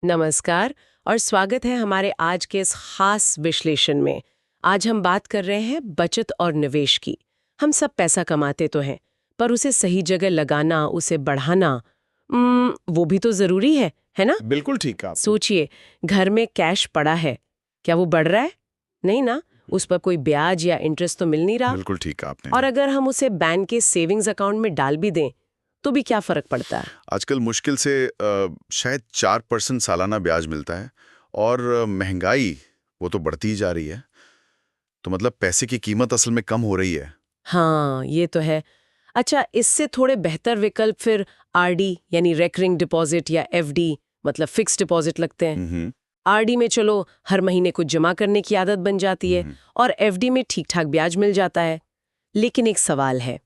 नमस्कार और स्वागत है हमारे आज के इस खास विश्लेषण में। आज हम बात कर रहे हैं बचत और निवेश की। हम सब पैसा कमाते तो हैं, पर उसे सही जगह लगाना, उसे बढ़ाना, वो भी तो जरूरी है ना? बिल्कुल ठीक कहा आपने। सोचिए, घर में कैश पड़ा है, क्या वो बढ़ रहा है? नहीं ना, उस पर कोई ब्याज या इंटरेस्ट तो मिल नहीं रहा। बिल्कुल ठीक कहा आपने। और अगर हम उसे बैंक के सेविंग्स अकाउंट में डाल भी दें तो भी क्या फर्क पड़ता है? आजकल मुश्किल से शायद 4% सालाना ब्याज मिलता है और महंगाई वो तो बढ़ती ही जा रही है। तो मतलब पैसे की कीमत असल में कम हो रही है। हाँ, ये तो है। अच्छा, इससे थोड़े बेहतर विकल्प फिर आरडी यानी रेकरिंग डिपॉजिट या एफडी मतलब फिक्स डिपॉजिट लगते हैं। हम्म। आरडी में चलो हर महीने कुछ जमा करने की आदत बन जाती है और एफडी में ठीक ठाक ब्याज मिल जाता है। लेकिन एक सवाल है,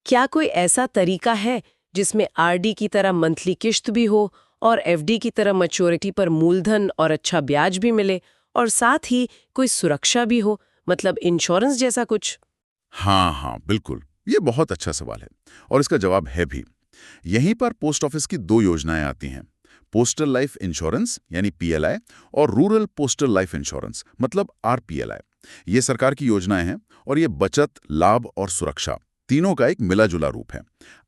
क्या कोई ऐसा तरीका है जिसमें आरडी की तरह मंथली किश्त भी हो और एफडी की तरह मैच्योरिटी पर मूलधन और अच्छा ब्याज भी मिले और साथ ही कोई सुरक्षा भी हो, मतलब इंश्योरेंस जैसा कुछ? हाँ हाँ बिल्कुल, ये बहुत अच्छा सवाल है और इसका जवाब है भी। यहीं पर पोस्ट ऑफिस की दो योजनाएं आती हैं, पोस्टल लाइफ इंश्योरेंस यानी पीएलआई और रूरल पोस्टल लाइफ इंश्योरेंस मतलब आरपीएलआई। ये सरकार की योजनाएं हैं और ये बचत, लाभ और सुरक्षा तीनों का एक मिला जुला रूप है।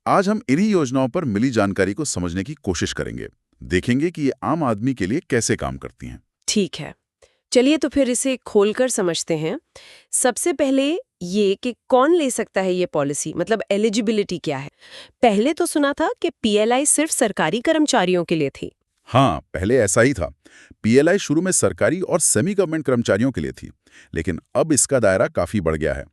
आज हम इन्हीं योजनाओं पर मिली जानकारी को समझने की कोशिश करेंगे, देखेंगे कि ये आम आदमी के लिए कैसे काम करती हैं। ठीक है, चलिए तो फिर इसे खोलकर समझते हैं। सबसे पहले ये कि कौन ले सकता है ये पॉलिसी, मतलब एलिजिबिलिटी क्या है? पहले तो सुना था कि पीएलआई सिर्फ सरकारी कर्मचारियों के लिए थी। हाँ, पहले ऐसा ही था। पीएलआई शुरू में सरकारी और सेमी गवर्नमेंट कर्मचारियों के लिए थी, लेकिन अब इसका दायरा काफी बढ़ गया है।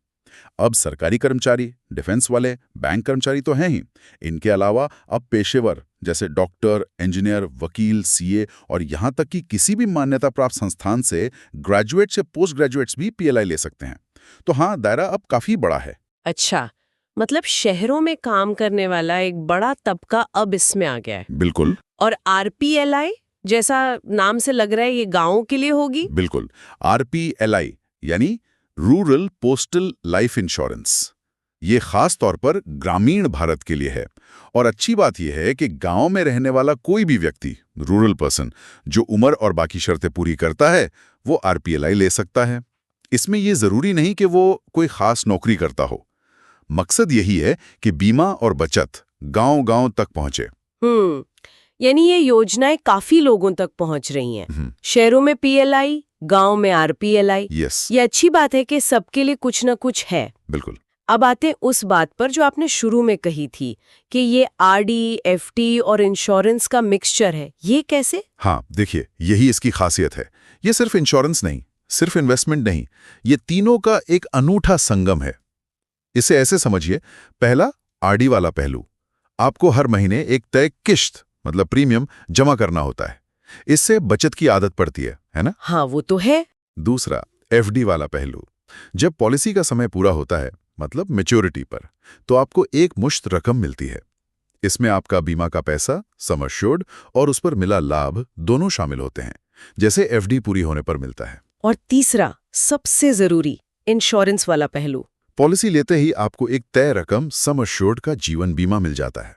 अब सरकारी कर्मचारी, डिफेंस वाले, बैंक कर्मचारी तो हैं ही, इनके अलावा अब पेशेवर जैसे डॉक्टर, इंजीनियर, वकील, सीए और यहाँ तक कि किसी भी मान्यता प्राप्त संस्थान से ग्रेजुएट से पोस्ट ग्रेजुएट्स भी पीएलआई ले सकते हैं। तो हाँ, दायरा अब काफी बड़ा है। अच्छा, मतलब शहरों में काम करने वाला एक बड़ा तबका अब इसमें आ गया है। बिल्कुल। और आरपीएलआई जैसा नाम से लग रहा है, ये गांवों के लिए होगी? बिल्कुल, आरपीएलआई यानी रूरल पोस्टल लाइफ इंश्योरेंस, ये खास तौर पर ग्रामीण भारत के लिए है। और अच्छी बात यह है कि गांव में रहने वाला कोई भी व्यक्ति, रूरल पर्सन, जो उम्र और बाकी शर्तें पूरी करता है, वो आरपीएलआई ले सकता है। इसमें यह जरूरी नहीं कि वो कोई खास नौकरी करता हो। मकसद यही है कि बीमा और बचत गांव-गांव तक पहुंचे। यानी ये योजनाएं काफी लोगों तक पहुंच रही हैं। शहरों में पीएलआई, गांव में आरपीएलआई। यस। ये अच्छी बात है कि सबके लिए कुछ न कुछ है। बिल्कुल। अब आते हैं उस बात पर जो आपने शुरू में कही थी कि ये आरडी, एफडी और इंश्योरेंस का मिक्सचर है। ये कैसे? हाँ, देखिए, यही इसकी खासियत है। ये सिर्फ इंश्योरेंस नहीं, सिर्फ इन्वेस्टमेंट नहीं, ये तीनों का एक अनूठा संगम है। इसे ऐसे समझिए, पहला आरडी वाला पहलू, आपको हर महीने एक तय किश्त मतलब प्रीमियम जमा करना होता है। इससे बचत की आदत पड़ती है ना? हाँ, वो तो है। दूसरा एफडी वाला पहलू, जब पॉलिसी का समय पूरा होता है मतलब मैच्योरिटी पर, तो आपको एक मुश्त रकम मिलती है। इसमें आपका बीमा का पैसा, सम एश्योर्ड और उस पर मिला लाभ दोनों शामिल होते हैं, जैसे एफडी पूरी होने पर मिलता है। और तीसरा, सबसे जरूरी, इंश्योरेंस वाला पहलू। पॉलिसी लेते ही आपको एक तय रकम सम एश्योर्ड का जीवन बीमा मिल जाता है।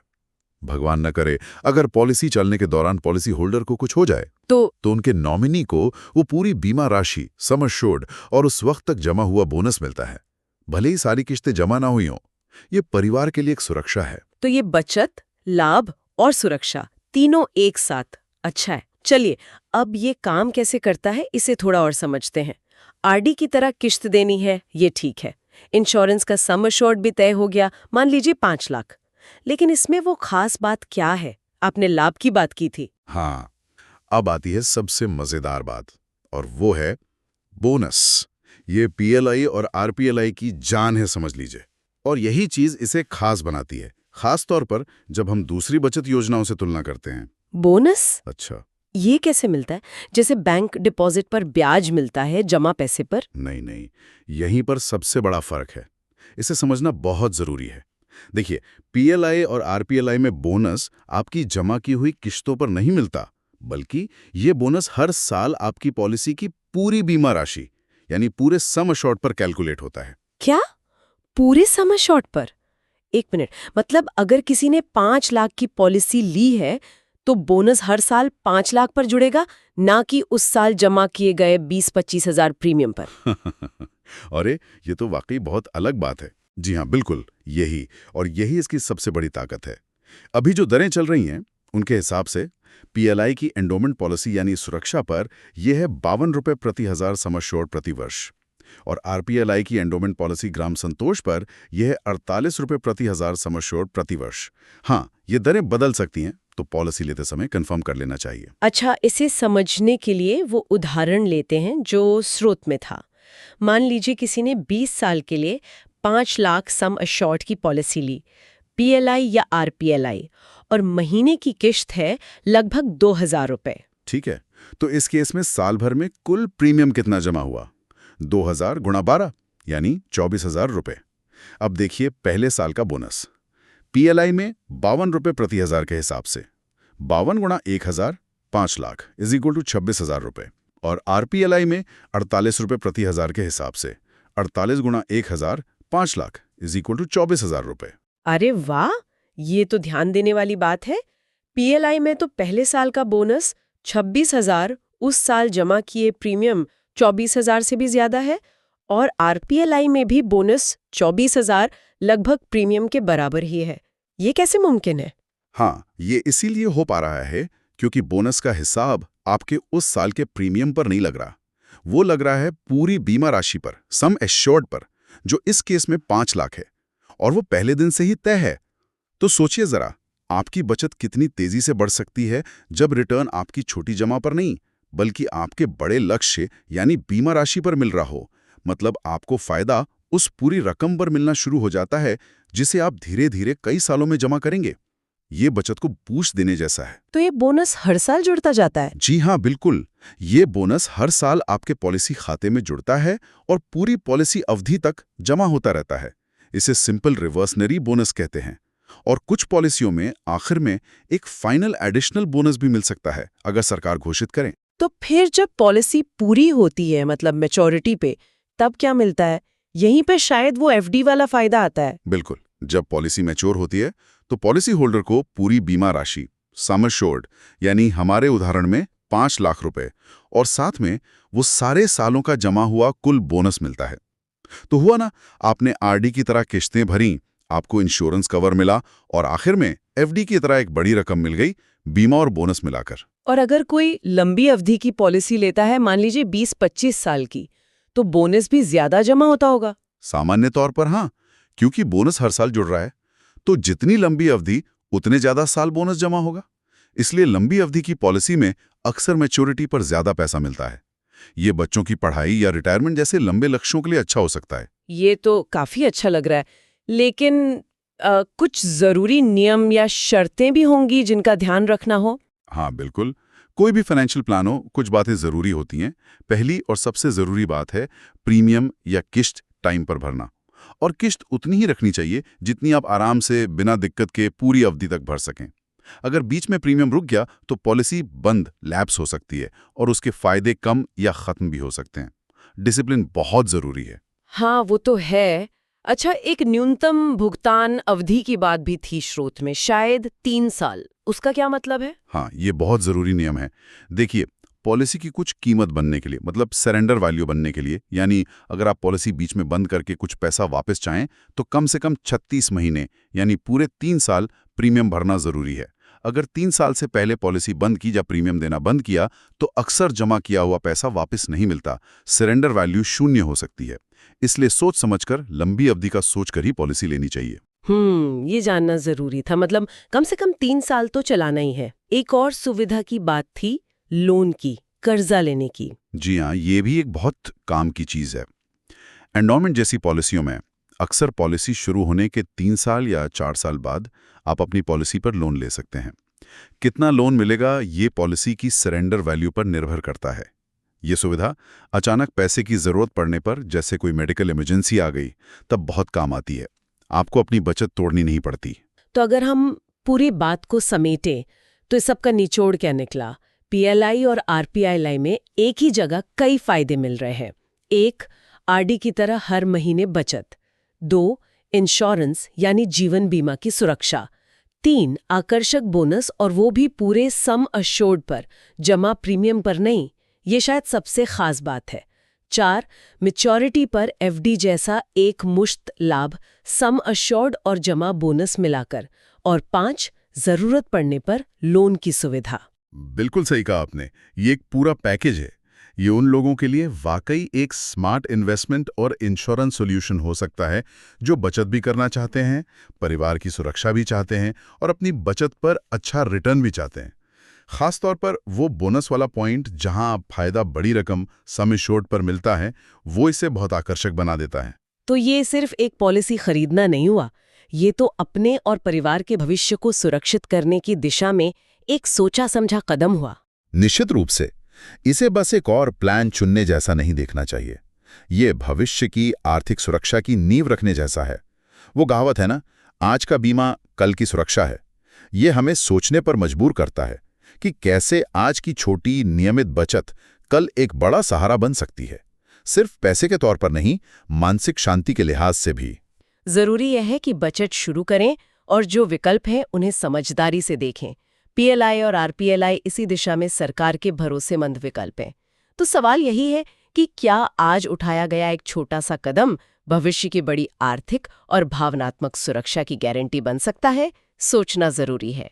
भगवान न करे, अगर पॉलिसी चलने के दौरान पॉलिसी होल्डर को कुछ हो जाए तो उनके नॉमिनी को वो पूरी बीमा राशि, सम एश्योर्ड और उस वक्त तक जमा हुआ बोनस मिलता है, भले ही सारी किश्तें जमा ना हुई हों। ये परिवार के लिए एक सुरक्षा है। तो ये बचत, लाभ और सुरक्षा तीनों एक साथ। अच्छा है, चलिए अब ये काम कैसे करता है इसे थोड़ा और समझते हैं। आरडी की तरह किश्त देनी है, ये ठीक है। इंश्योरेंस का सम एश्योर्ड भी तय हो गया, मान लीजिए 5 लाख। लेकिन इसमें वो खास बात क्या है? आपने लाभ की बात की थी। हाँ, अब आती है सबसे मजेदार बात, और वो है बोनस। ये पीएलआई और आरपीएलआई की जान है, समझ लीजिए। और यही चीज इसे खास बनाती है, खास तौर पर जब हम दूसरी बचत योजनाओं से तुलना करते हैं। बोनस? अच्छा। ये कैसे मिलता है? जैसे बैंक डिपॉजिट पर ब्याज मिलता है जमा पैसे पर? नहीं नहीं, यहीं पर सबसे बड़ा फर्क है। इसे समझना बहुत जरूरी है। देखिए, पीएलआई और आरपीएलआई में बोनस आपकी जमा की हुई किश्तों पर नहीं मिलता, बल्कि ये बोनस हर साल आपकी पॉलिसी की पूरी बीमा राशि यानी पूरे सम एश्योर्ड पर कैलकुलेट होता है। क्या? पूरे सम एश्योर्ड पर? एक मिनट, मतलब अगर किसी ने 5 लाख की पॉलिसी ली है तो बोनस हर साल 5 लाख पर जुड़ेगा, ना कि उस साल जमा किए गए 20-25 हजार प्रीमियम पर। अरे ये तो वाकई बहुत अलग बात है। जी हाँ, बिल्कुल यही इसकी सबसे बड़ी ताकत है। अभी जो दरें चल रही हैं उनके हिसाब से पीएलआई की एंडोमेंट पॉलिसी यानी सुरक्षा पर यह है 52 रुपये प्रति हजार सम एश्योर्ड प्रति वर्ष, और आरपीएलआई की एंडोमेंट पॉलिसी ग्राम संतोष पर यह है 48 रुपये प्रति हजार सम एश्योर्ड प्रति वर्ष। हाँ, ये दरें बदल सकती हैं, तो पॉलिसी लेते समय कंफर्म कर लेना चाहिए। अच्छा, इसे समझने के लिए वो उदाहरण लेते हैं जो स्रोत में था। मान लीजिए किसी ने 20 साल के लिए 5 लाख सम एश्योर्ड की पॉलिसी ली, पीएलआई या आरपीएलआई, और महीने की किश्त है लगभग 2000 रुपए। ठीक है, तो इस केस में साल भर में कुल प्रीमियम कितना जमा हुआ? 2000 गुणा 12 यानी 24,000 रुपए। अब देखिए पहले साल का बोनस। पीएलआई में 52 रुपये प्रति हजार के हिसाब से 52 गुणा 1000 5 लाख इज इक्वल टू 26,000 रुपए, और आरपीएलआई में 48 रुपये प्रति हजार के हिसाब से 48 गुणा 1000 5 लाख इज इक्वल टू 24,000 रुपए। अरे वाह, ये तो ध्यान देने वाली बात है। पीएलआई में तो पहले साल का बोनस 26,000, उस साल जमा किए प्रीमियम 24,000 से भी ज्यादा है, और आरपीएलआई में भी बोनस 24,000 लगभग प्रीमियम के बराबर ही है। ये कैसे मुमकिन है? हाँ, ये इसीलिए हो पा रहा है क्योंकि बोनस का हिसाब आपके उस साल के प्रीमियम पर नहीं लग रहा, वो लग रहा है पूरी बीमा राशि पर, सम एश्योर्ड पर, जो इस केस में 5 लाख है, और वो पहले दिन से ही तय है। तो सोचिए जरा, आपकी बचत कितनी तेजी से बढ़ सकती है जब रिटर्न आपकी छोटी जमा पर नहीं बल्कि आपके बड़े लक्ष्य यानी बीमा राशि पर मिल रहा हो। मतलब आपको फायदा उस पूरी रकम पर मिलना शुरू हो जाता है जिसे आप धीरे धीरे कई सालों में जमा करेंगे। ये बचत को बूस्ट देने जैसा है। तो ये बोनस हर साल जुड़ता जाता है? जी हाँ, बिल्कुल। ये बोनस हर साल आपके पॉलिसी खाते में जुड़ता है और पूरी पॉलिसी अवधि तक जमा होता रहता है। इसे सिंपल रिवर्सनरी बोनस कहते हैं, और कुछ पॉलिसियों में आखिर में एक फाइनल एडिशनल बोनस भी मिल सकता है अगर सरकार घोषित करें। तो फिर जब पॉलिसी पूरी होती है, मतलब मैच्योरिटी पे, तब क्या मिलता है? यहीं पे शायद वो एफडी वाला फायदा आता है। बिल्कुल, जब पॉलिसी मैच्योर होती है तो पॉलिसी होल्डर को पूरी बीमा राशि, सम एश्योर्ड यानी हमारे उदाहरण में 5 लाख रुपए, और साथ में वो सारे सालों का जमा हुआ कुल बोनस मिलता है। तो हुआ ना, आपने आरडी की तरह किश्तें भरी, आपको इंश्योरेंस कवर मिला, और आखिर में एफडी की तरह एक बड़ी रकम मिल गई, बीमा और बोनस मिलाकर। और अगर कोई लंबी अवधि की पॉलिसी लेता है, मान लीजिए 20-25 साल की, तो बोनस भी ज्यादा जमा होता होगा? सामान्य तौर पर हाँ, क्योंकि बोनस हर साल जुड़ रहा है, तो जितनी लंबी अवधि उतने ज्यादा साल बोनस जमा होगा। इसलिए लंबी अवधि की पॉलिसी में अक्सर मैच्योरिटी पर ज्यादा पैसा मिलता है। ये बच्चों की पढ़ाई या रिटायरमेंट जैसे लंबे लक्ष्यों के लिए अच्छा हो सकता है। ये तो काफी अच्छा लग रहा है, लेकिन कुछ जरूरी नियम या शर्तें भी होंगी जिनका ध्यान रखना हो? हाँ बिल्कुल, कोई भी फाइनेंशियल प्लान हो, कुछ बातें जरूरी होती हैं। पहली और सबसे जरूरी बात है प्रीमियम या किश्त टाइम पर भरना, और किश्त उतनी ही रखनी चाहिए जितनी आप आराम से बिना दिक्कत के पूरी अवधि तक भर सकें। अगर बीच में प्रीमियम रुक गया तो पॉलिसी बंद, लैप्स हो सकती है, और उसके फायदे कम या खत्म भी हो सकते हैं। डिसिप्लिन बहुत जरूरी है। हाँ, वो तो है। अच्छा, एक न्यूनतम भुगतान अवधि की बात भी थी स्रोत में, शायद 3 साल। उसका क्या मतलब है? हाँ, ये बहुत जरूरी नियम है। देखिए, पॉलिसी की कुछ कीमत बनने के लिए, मतलब सरेंडर वैल्यू बनने के लिए, यानी अगर आप पॉलिसी बीच में बंद करके कुछ पैसा वापस चाहें तो कम से कम 36 महीने यानी पूरे 3 साल प्रीमियम भरना जरूरी है। अगर 3 साल से पहले पॉलिसी बंद की या प्रीमियम देना बंद किया तो अक्सर जमा किया हुआ पैसा वापस नहीं मिलता, सरेंडर वैल्यू 0 हो सकती है। इसलिए सोच समझकर, लंबी अवधि का सोचकर ही पॉलिसी लेनी चाहिए। ये जानना जरूरी था। मतलब कम से कम 3 साल तो चलाना ही है। एक और सुविधा की बात थी, लोन की, कर्जा लेने की। जी हाँ, ये भी एक बहुत काम की चीज है। एंडोमेंट जैसी पॉलिसियों में अक्सर पॉलिसी शुरू होने के 3 साल या 4 साल बाद आप अपनी पॉलिसी पर लोन ले सकते हैं। कितना लोन मिलेगा ये पॉलिसी की सरेंडर वैल्यू पर निर्भर करता है। ये सुविधा अचानक पैसे की जरूरत पड़ने पर, जैसे कोई मेडिकल इमरजेंसी आ गई, तब बहुत काम आती है। आपको अपनी बचत तोड़नी नहीं पड़ती। तो अगर हम पूरी बात को समेटें तो इस सबका निचोड़ क्या निकला? पीएलआई और आरपीएलआई में एक ही जगह कई फायदे मिल रहे हैं। 1, आरडी की तरह हर महीने बचत। 2, इंश्योरेंस यानी जीवन बीमा की सुरक्षा। 3 आकर्षक बोनस और वो भी पूरे सम अश्योर्ड पर, जमा प्रीमियम पर नहीं। ये शायद सबसे खास बात है। 4 मैच्योरिटी पर एफडी जैसा एक मुश्त लाभ, सम अश्योर्ड और जमा बोनस मिलाकर। और 5 जरूरत पड़ने पर लोन की सुविधा। बिल्कुल सही कहा आपने, ये एक पूरा पैकेज है। ये उन लोगों के लिए वाकई एक स्मार्ट इन्वेस्टमेंट और इंश्योरेंस सॉल्यूशन हो सकता है जो बचत भी करना चाहते हैं, परिवार की सुरक्षा भी चाहते हैं और अपनी बचत पर अच्छा रिटर्न भी चाहते हैं। खास तौर पर वो बोनस वाला पॉइंट जहां फायदा बड़ी रकम सम एश्योर्ड पर मिलता है, वो इसे बहुत आकर्षक बना देता है। तो ये सिर्फ एक पॉलिसी खरीदना नहीं हुआ, ये तो अपने और परिवार के भविष्य को सुरक्षित करने की दिशा में एक सोचा समझा कदम हुआ। निश्चित रूप से इसे बस एक और प्लान चुनने जैसा नहीं देखना चाहिए। ये भविष्य की आर्थिक सुरक्षा की नींव रखने जैसा है। वो कहावत है ना, आज का बीमा कल की सुरक्षा है। ये हमें सोचने पर मजबूर करता है कि कैसे आज की छोटी नियमित बचत कल एक बड़ा सहारा बन सकती है, सिर्फ पैसे के तौर पर नहीं, मानसिक शांति के लिहाज से भी। जरूरी यह है कि बचत शुरू करें और जो विकल्प हैं उन्हें समझदारी से देखें। पीएलआई और आरपीएलआई इसी दिशा में सरकार के भरोसेमंद विकल्प हैं। तो सवाल यही है कि क्या आज उठाया गया एक छोटा सा कदम भविष्य की बड़ी आर्थिक और भावनात्मक सुरक्षा की गारंटी बन सकता है? सोचना जरूरी है।